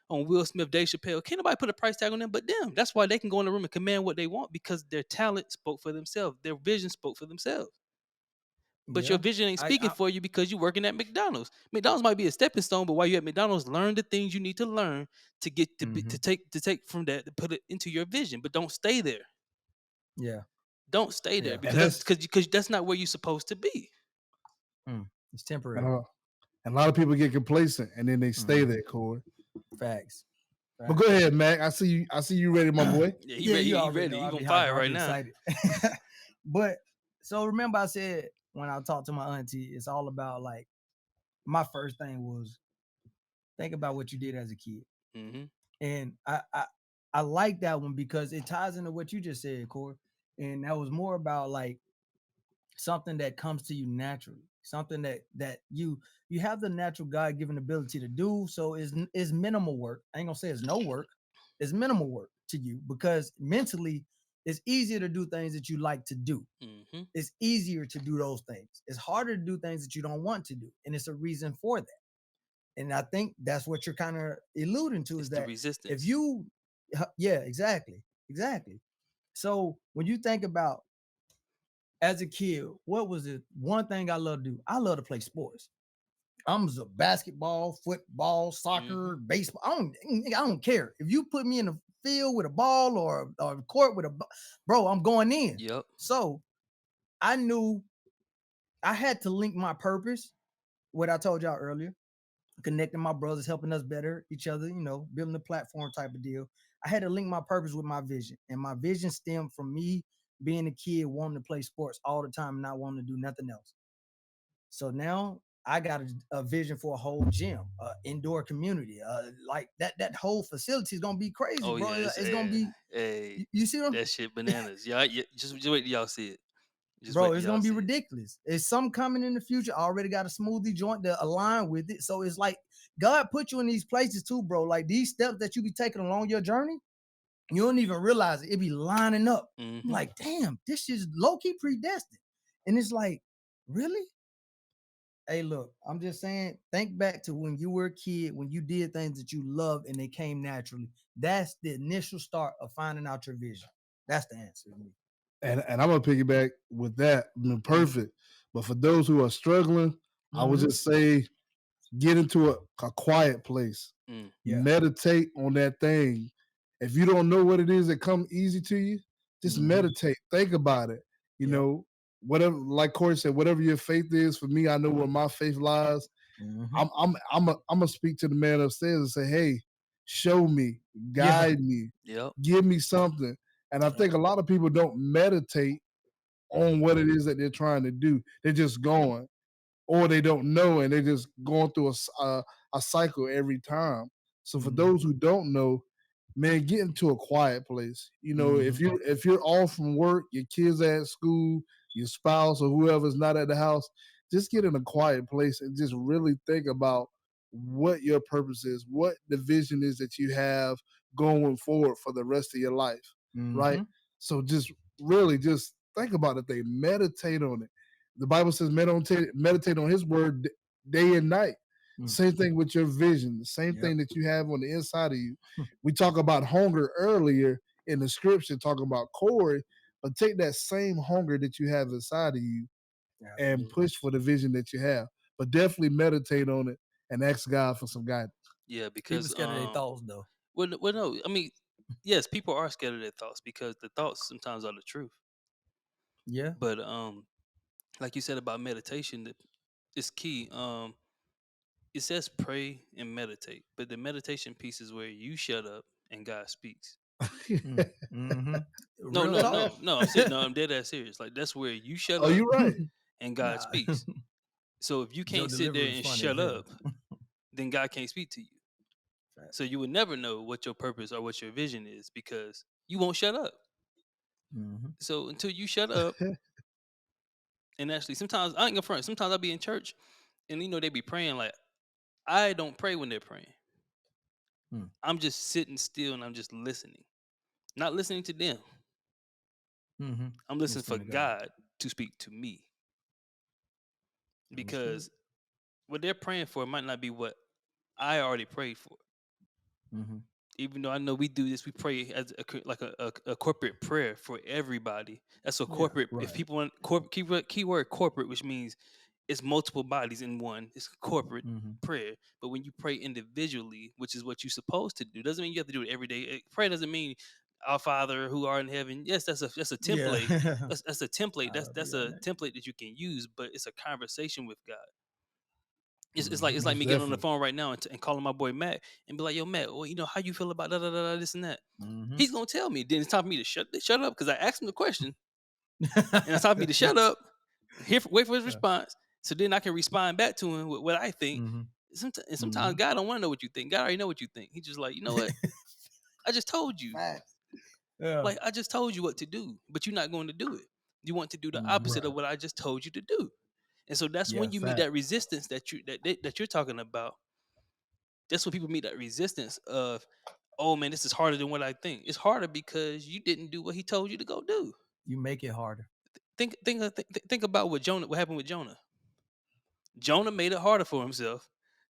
Will Smith, Dave Chappelle? Can't nobody put a price tag on them but them. That's why they can go in the room and command what they want, because their talent spoke for themselves. Their vision spoke for themselves. But your vision ain't speaking for you because you're working at McDonald's. McDonald's might be a stepping stone, but while you're at McDonald's, learn the things you need to learn to get to take from that, to put it into your vision. But don't stay there. Don't stay there because that's not where you're supposed to be. It's temporary. And a lot of people get complacent and then they stay there, Corey. Facts. But go ahead, Mac. I see you ready, my boy. Yeah, Yeah, you he already ready. know He I'll gonna be fire hyper, I'll right be now. excited. But so remember I said when I talked to my auntie, it's all about like my first thing was think about what you did as a kid. Mm-hmm. And I like that one because it ties into what you just said, Corey. And that was more about like something that comes to you naturally, something that you have the natural God-given ability to do. So it's minimal work. I ain't gonna say it's no work, it's minimal work to you because mentally it's easier to do things that you like to do. Mm-hmm. It's easier to do those things. It's harder to do things that you don't want to do, and it's a reason for that. And I think that's what you're kind of alluding to It's is the that if resistance. you, yeah, exactly. So when you think about as a kid, what was it? One thing I love to do. I love to play sports. I'm a basketball, football, Mm-hmm. soccer, baseball. I don't care if you put me in a field with a ball or a court with bro. I'm going in. Yep. So I knew I had to link my purpose. What I told y'all earlier, connecting my brothers, helping us better each other. Building a platform type of deal. I had to link my purpose with my vision, and my vision stemmed from me being a kid wanting to play sports all the time, and not wanting to do nothing else. So now I got a vision for a whole gym, indoor community. Like that whole facility is gonna be crazy, Oh bro. yeah. It's It's gonna be. hey, You see them, that shit bananas. Yeah. Yeah. Just wait till y'all see it. Just bro? wait till It's y'all gonna be see it. ridiculous. It's some coming in the future. I already got a smoothie joint to align with it. So it's like God put you in these places too, bro. Like these steps that you be taking along your journey, you don't even realize it. It be lining up. I'm Mm-hmm. like, damn, this is low key predestined. And it's like, really? Hey, look, I'm just saying, think back to when you were a kid, when you did things that you loved and they came naturally. That's the initial start of finding out your vision. That's the answer to me. And I'm gonna piggyback with that. I mean, Mm-hmm. perfect. But for those who are struggling, I would just say get into a quiet place. Mm. Yeah. Meditate on that thing. If you don't know what it is that come easy to you, just meditate. Think about it. You Yep. know, whatever, like Corey said, whatever your faith is, for me, I know where my faith lies. I'm gonna speak to the man upstairs and say, hey, show me, guide me, Yep. give me something. And I think a lot of people don't meditate on what it is that they're trying to do. They're just going, or they don't know, and they're just going through a cycle every time. So for those who don't know, man, get into a quiet place. You know, if you're off from work, your kids are at school, your spouse or whoever's not at the house, just get in a quiet place and just really think about what your purpose is, what the vision is that you have going forward for the rest of your life, right? So just really just think about it. They meditate on it. The Bible says meditate on his word day and night. Same thing with your vision, the same thing that you have on the inside of you. We talk about hunger earlier in the scripture, talking about Corey, but take that same hunger that you have inside of you and push for the vision that you have. But definitely meditate on it and ask God for some guidance. Yeah, People because scared of their thoughts, though. well, no. I mean, yes, people are scared of their thoughts because the thoughts sometimes are the truth. Yeah. But like you said about meditation, it's key. It says pray and meditate, but the meditation piece is where you shut up and God speaks. No, Real no, talk. no. I'm saying no. I'm dead ass serious. Like that's where you shut Oh, up you're right. and God Nah. speaks. So if you Joe can't sit there delivery is and funny as shut hell. up, then God can't speak to you. So you would never know what your purpose or what your vision is because you won't shut up. So until you shut up, and actually, sometimes I ain't gonna front. Sometimes I'll be in church, and they be praying like I don't pray when they're praying. I'm just sitting still and I'm just listening, not listening to them. I'm listening for God to speak to me because what they're praying for might not be what I already prayed for. Even though I know we do this, we pray as a corporate prayer for everybody. That's a corporate. If people want keyword corporate, which means it's multiple bodies in one. It's a corporate prayer. But when you pray individually, which is what you're supposed to do, doesn't mean you have to do it every day. Prayer doesn't mean our Father who art in heaven. Yes, that's a template. Yeah. That's a template. That's be a on that. template that you can use, but it's a conversation with God. It's like Most me getting on the definitely. phone right now and calling my boy Matt and be like, "Yo, Matt, well, how you feel about da da da da this and that?" He's gonna tell me. Then it's time for me to shut up because I asked him the question, and it's time for me to shut up, wait for his response, so then I can respond back to him with what I think. Sometimes God don't want to know what you think. God already know what you think. He just like, you know what? I just told you. Yeah. Like I just told you what to do, but you're not going to do it. You want to do the opposite of what I just told you to do. And so that's when you meet that resistance that you're talking about. That's when people meet that resistance of, oh man, this is harder than what I think. It's harder because you didn't do what he told you to go do. You make it harder. Think about what happened with Jonah. Jonah made it harder for himself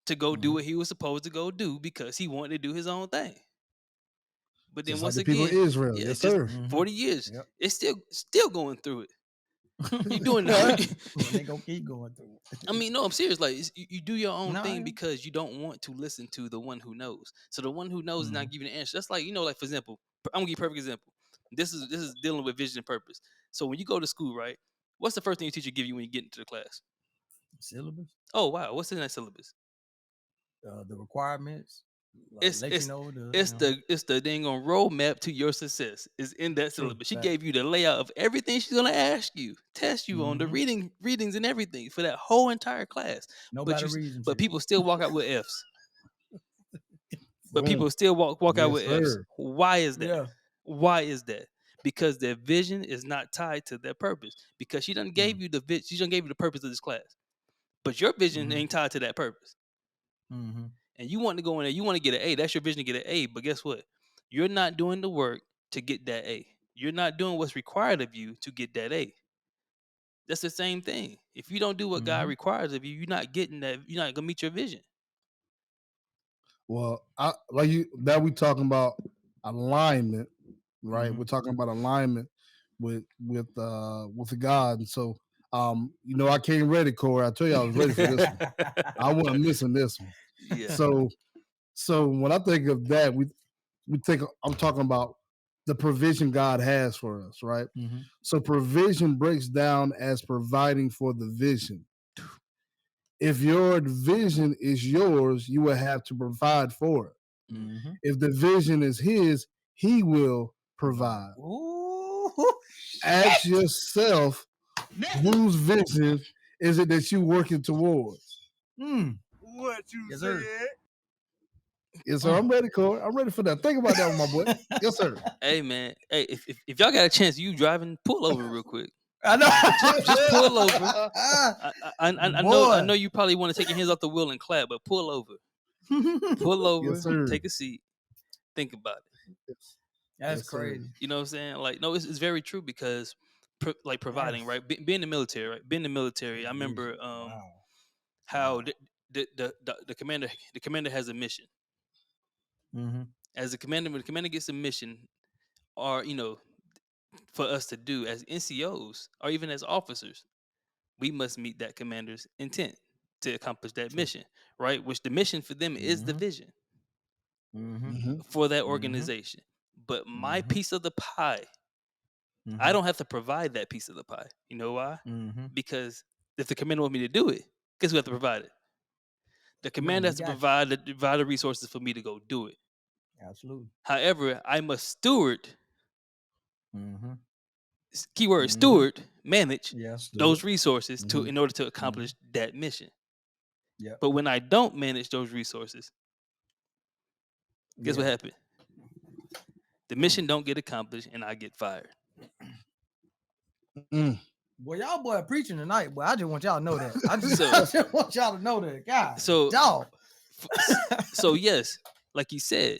to go do what he was supposed to go do because he wanted to do his own thing. But then Just like once the people of again, Israel. yeah, Yes, just sir. 40 years, Yep. it's still going through it. You doing They gonna keep going through it. I mean, no, I'm serious. Like you do your own No, thing yeah. because you don't want to listen to the one who knows. So the one who knows is not giving an answer. That's like, like for example, I'm gonna give you a perfect example. This is dealing with vision and purpose. So when you go to school, right? What's the first thing your teacher give you when you get into the class? Syllabus, Oh wow, what's in that syllabus? the requirements. It's Let it's you know the it's the dang on roadmap to your success is in that True. syllabus. She Fact. gave you the layout of everything she's gonna ask you, test you on the readings and everything for that whole entire class. Nobody reason But shit. people still walk out with F's. But Boom. people still walk out Yes, with F's. sir. Why is that? Yeah. Why is that? Because their vision is not tied to their purpose. Because she done gave you the she done gave you the purpose of this class. But your vision ain't tied to that purpose. And you want to go in there, you want to get an A. That's your vision to get an A. But guess what? You're not doing the work to get that A. You're not doing what's required of you to get that A. That's the same thing. If you don't do what God requires of you, you're not getting that. You're not gonna meet your vision. Well, we talking about alignment, right? We're talking about alignment with God, and so I came ready, Corey. I tell you, I was ready for this one. I wasn't missing this one. Yeah. So when I think of that, I'm talking about the provision God has for us, right? So provision breaks down as providing for the vision. If your vision is yours, you will have to provide for it. If the vision is his, he will provide. Ooh, Ask yourself, whose vision is it that you're working towards? What you Yes, said? sir. Yes, sir. I'm ready, Corey. I'm ready for that. Think about that one, my boy. Yes, sir. Hey man, hey, if y'all got a chance, you driving, pull over real quick. I know. Just pull over. I know you probably want to take your hands off the wheel and clap, but pull over. Pull over. Yes, sir. Take a seat. Think about it. That's Yes, sir. crazy. You know what I'm saying? Like, no, it's very true because, providing, right? Being in the military, right? Being in the military, I remember how the commander has a mission. As a commander, when the commander gets a mission, or for us to do as NCOs or even as officers, we must meet that commander's intent to accomplish that mission, right? Which the mission for them is the vision for that organization. But my piece of the pie, I don't have to provide that piece of the pie. You know why? Because if the commander wants me to do it, guess who has to provide it? The commander has to provide the resources for me to go do it. Absolutely. However, I must steward. Keyword steward, manage those resources in order to accomplish that mission. Yeah. But when I don't manage those resources, guess what happened? The mission don't get accomplished and I get fired. Well, y'all boy preaching tonight, but I just want y'all to know that. I just want y'all to know that. God, dog. So yes, like he said,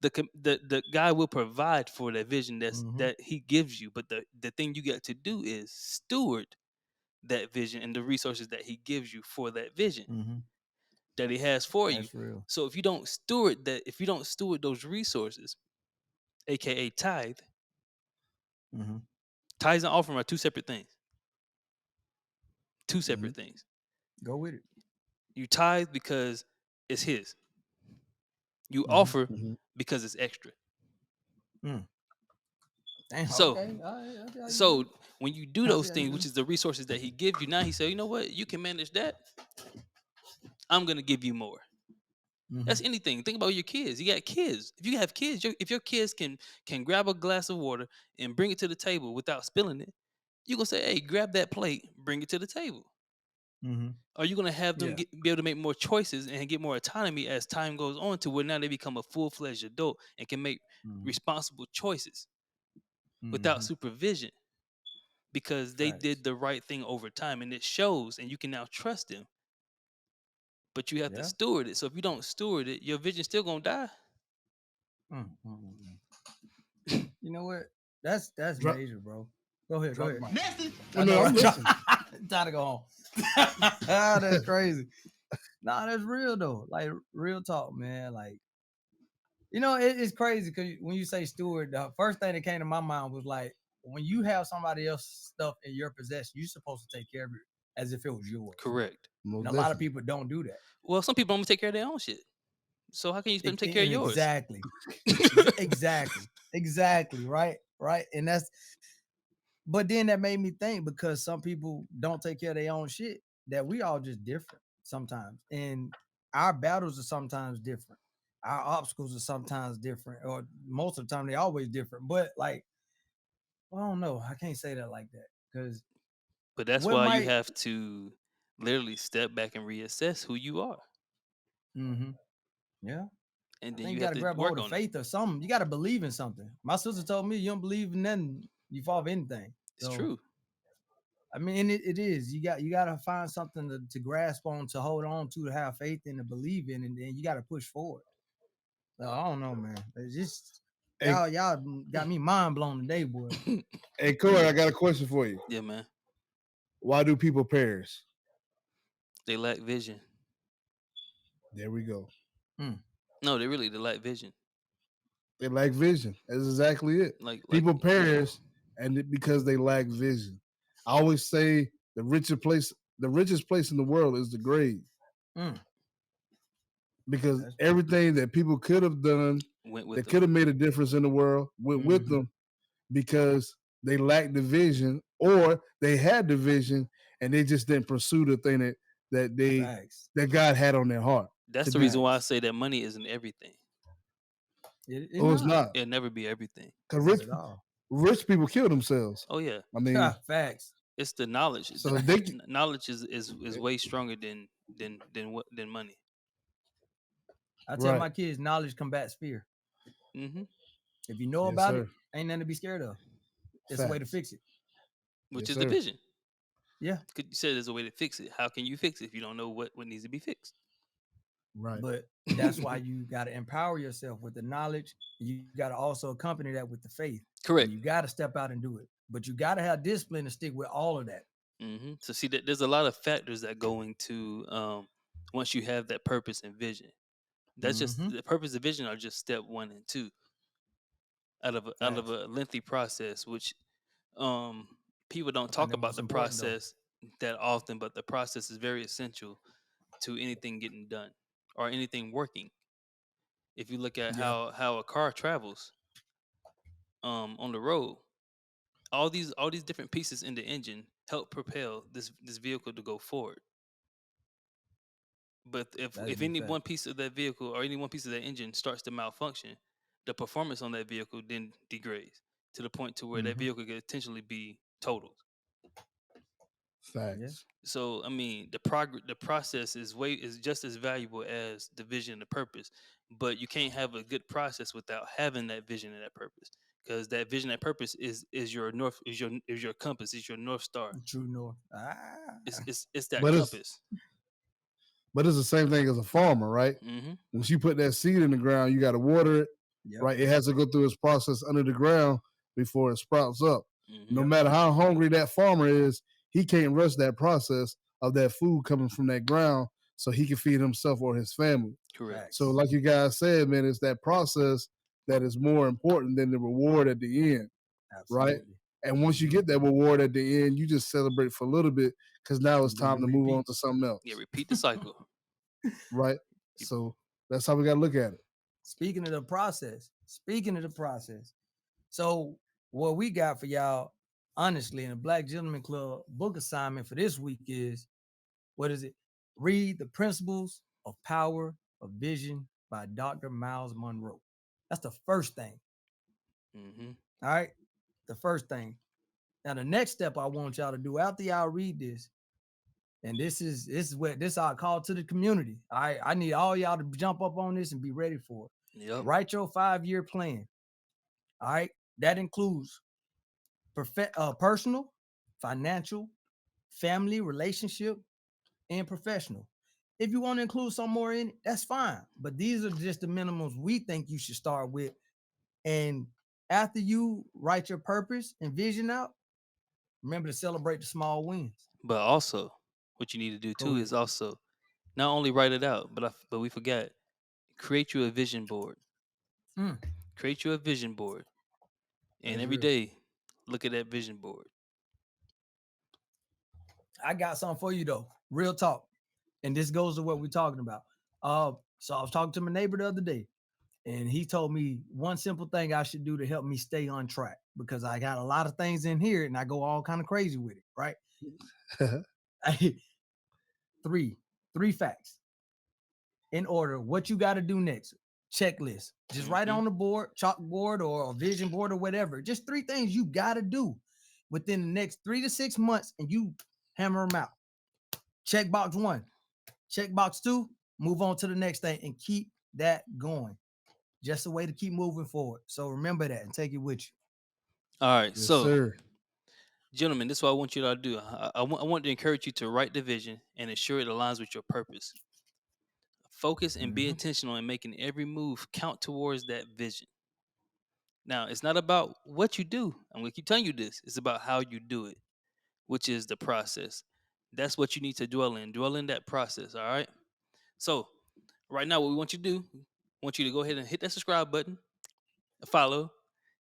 the guy will provide for that vision that he gives you, but the thing you got to do is steward that vision and the resources that he gives you for that vision that he has for you. Real. So if you don't steward those resources, aka tithe, tithes and offering are two separate things. Two separate things. Go with it. You tithe because it's his. You offer because it's extra. Damn, so okay. so when you do those things, which is the resources that he gives you, now he said, you know what, you can manage that. I'm gonna give you more. That's anything. Think about your kids. You got kids. If you have kids, if your kids can grab a glass of water and bring it to the table without spilling it, you're gonna say, "Hey, grab that plate, bring it to the table." Are you gonna have them Yeah. be able to make more choices and get more autonomy as time goes on to where now they become a full-fledged adult and can make responsible choices without supervision because they did the right thing over time and it shows and you can now trust them. But you have to Yeah. steward it. So if you don't steward it, your vision's still gonna die. You know what? That's Drop- major, bro. Go ahead. Go drop ahead. the mic. Nasty. I know, I'm listening. Time to go home. That's crazy. Nah, that's real though. Like real talk, man. Like, you know, it's crazy because when you say steward, the first thing that came to my mind was like, when you have somebody else's stuff in your possession, you're supposed to take care of it as if it was yours. Correct. And a lot of people don't do that. Well, some people don't take care of their own shit. So how can you expect them to take care of yours? Exactly. Exactly. Right. And but then that made me think because some people don't take care of their own shit, that we all just different sometimes. And our battles are sometimes different. Our obstacles are sometimes different, or most of the time they're always different. But like, I don't know. I can't say that like that because But that's what why you might have to literally step back and reassess who you are. yeah. And I then think you you got have to to grab a work hold of on it. faith or something. You got to believe in something. My sister told me you don't believe in nothing, you fall for anything. It's So, true. I mean, it is. You got to find something to grasp on, to hold on to have faith in, to believe in, and then you got to push forward. So, I don't know, man. It's just y'all got me mind blown today, boy. Hey, Corey, I got a question for you. Yeah, man. Why do people perish? They lack vision. There we go. No, they lack vision. They lack vision. That's exactly it. Like People yeah. perish because they lack vision. I always say the richest place in the world is the grave. Because everything that people could have done that could have made a difference in the world went with them because they lacked the vision, or they had the vision and they just didn't pursue the thing that God had on their heart. That's the reason why I say that money isn't everything. It's not. It'll never be everything. Because rich people kill themselves. Oh yeah. I mean, facts. It's the knowledge. So knowledge is way stronger than money. I tell my kids, knowledge combats fear. If you know about it, ain't nothing to be scared of. It's a way to fix it. Which is the vision. Yeah. You said there's a way to fix it. How can you fix it if you don't know what needs to be fixed? Right. But that's why you got to empower yourself with the knowledge. You got to also accompany that with the faith. Correct. And you got to step out and do it. But you got to have discipline to stick with all of that. So see that there's a lot of factors that go into once you have that purpose and vision. That's just the purpose and vision are just step 1 and 2 out of a lengthy process, which people don't talk about the process that often, but the process is very essential to anything getting done or anything working. If you look at how a car travels on the road, all these different pieces in the engine help propel this vehicle to go forward. But if any one piece of that vehicle or any one piece of that engine starts to malfunction, the performance on that vehicle then degrades to the point to where that vehicle could potentially be totaled. Facts. Yeah. So I mean, the process is just as valuable as the vision and the purpose. But you can't have a good process without having that vision and that purpose, because that vision and purpose is your north, is your compass, is your north star. True north. It's that compass. But it's the same thing as a farmer, right? Once you put that seed in the ground, you got to water it, right? It has to go through its process under the ground before it sprouts up. No matter how hungry that farmer is, he can't rush that process of that food coming from that ground so he can feed himself or his family. Correct. So like you guys said, man, it's that process that is more important than the reward at the end. Absolutely. Right? And once you get that reward at the end, you just celebrate for a little bit because now it's time to move on to something else. Yeah, repeat the cycle. Right? So that's how we got to look at it. Speaking of the process, so what we got for y'all, honestly, in the Black Gentleman Club book assignment for this week is, what is it? Read The Principles of Power of Vision by Dr. Myles Munroe. That's the first thing. Mm-hmm. All right. The first thing. Now, the next step I want y'all to do after y'all read this, and this is our call to the community. I need all y'all to jump up on this and be ready for it. Yep. Write your 5-year plan. All right. That includes personal, financial, family, relationship, and professional. If you want to include some more in it, that's fine. But these are just the minimums we think you should start with. And after you write your purpose and vision out, remember to celebrate the small wins. But also, what you need to do too is also not only write it out, but we forgot, create you a vision board. Create you a vision board, and That's every real. day, look at that vision board. I got something for you though. Real talk. And this goes to what we're talking about. So I was talking to my neighbor the other day, and he told me one simple thing I should do to help me stay on track, because I got a lot of things in here and I go all kind of crazy with it, right? Three facts. In order, what you got to do next. Checklist. Just write on the board, chalkboard or a vision board or whatever. Just 3 things you got to do within the next 3 to 6 months, and you hammer them out. Check box 1. Check box 2. Move on to the next thing and keep that going. Just a way to keep moving forward. So remember that and take it with you. All right, Yes, so sir. gentlemen, this is what I want you to do. I want to encourage you to write the vision and ensure it aligns with your purpose. Focus and be intentional in making every move count towards that vision. Now, it's not about what you do. I'm going to keep telling you this. It's about how you do it, which is the process. That's what you need to dwell in. Dwell in that process, all right? So, right now, what we want you to do, I want you to go ahead and hit that subscribe button, follow,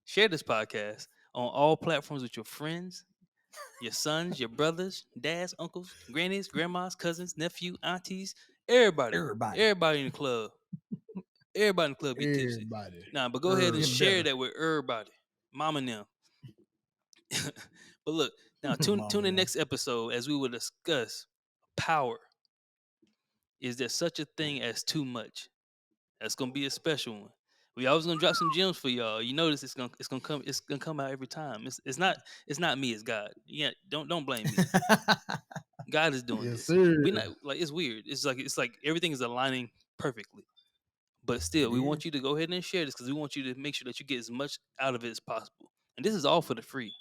share this podcast on all platforms with your friends, your sons, your brothers, dads, uncles, grannies, grandmas, cousins, nephew, aunties, everybody in the club. Everybody in the club get tipsy. Everybody. Nah, but go ahead and Get share better. that with everybody. Mom and them. But look, now tune in next episode as we will discuss power. Is there such a thing as too much? That's gonna be a special one. We always gonna drop some gems for y'all. You notice it's gonna come out every time. It's not me, it's God. Yeah, don't blame me. God is doing Yes, this. sir. We not like it's weird. It's like everything is aligning perfectly. But still, we want you to go ahead and share this because we want you to make sure that you get as much out of it as possible. And this is all for the free.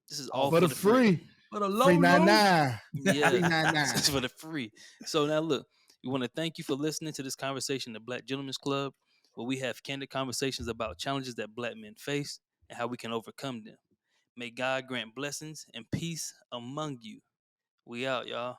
This is all For for the the free. free. For the Free low 99. Yeah, Free 99. it's for the free. So now look, we want to thank you for listening to this conversation, the Black Gentlemen's Club, where we have candid conversations about challenges that Black men face and how we can overcome them. May God grant blessings and peace among you. We out, y'all.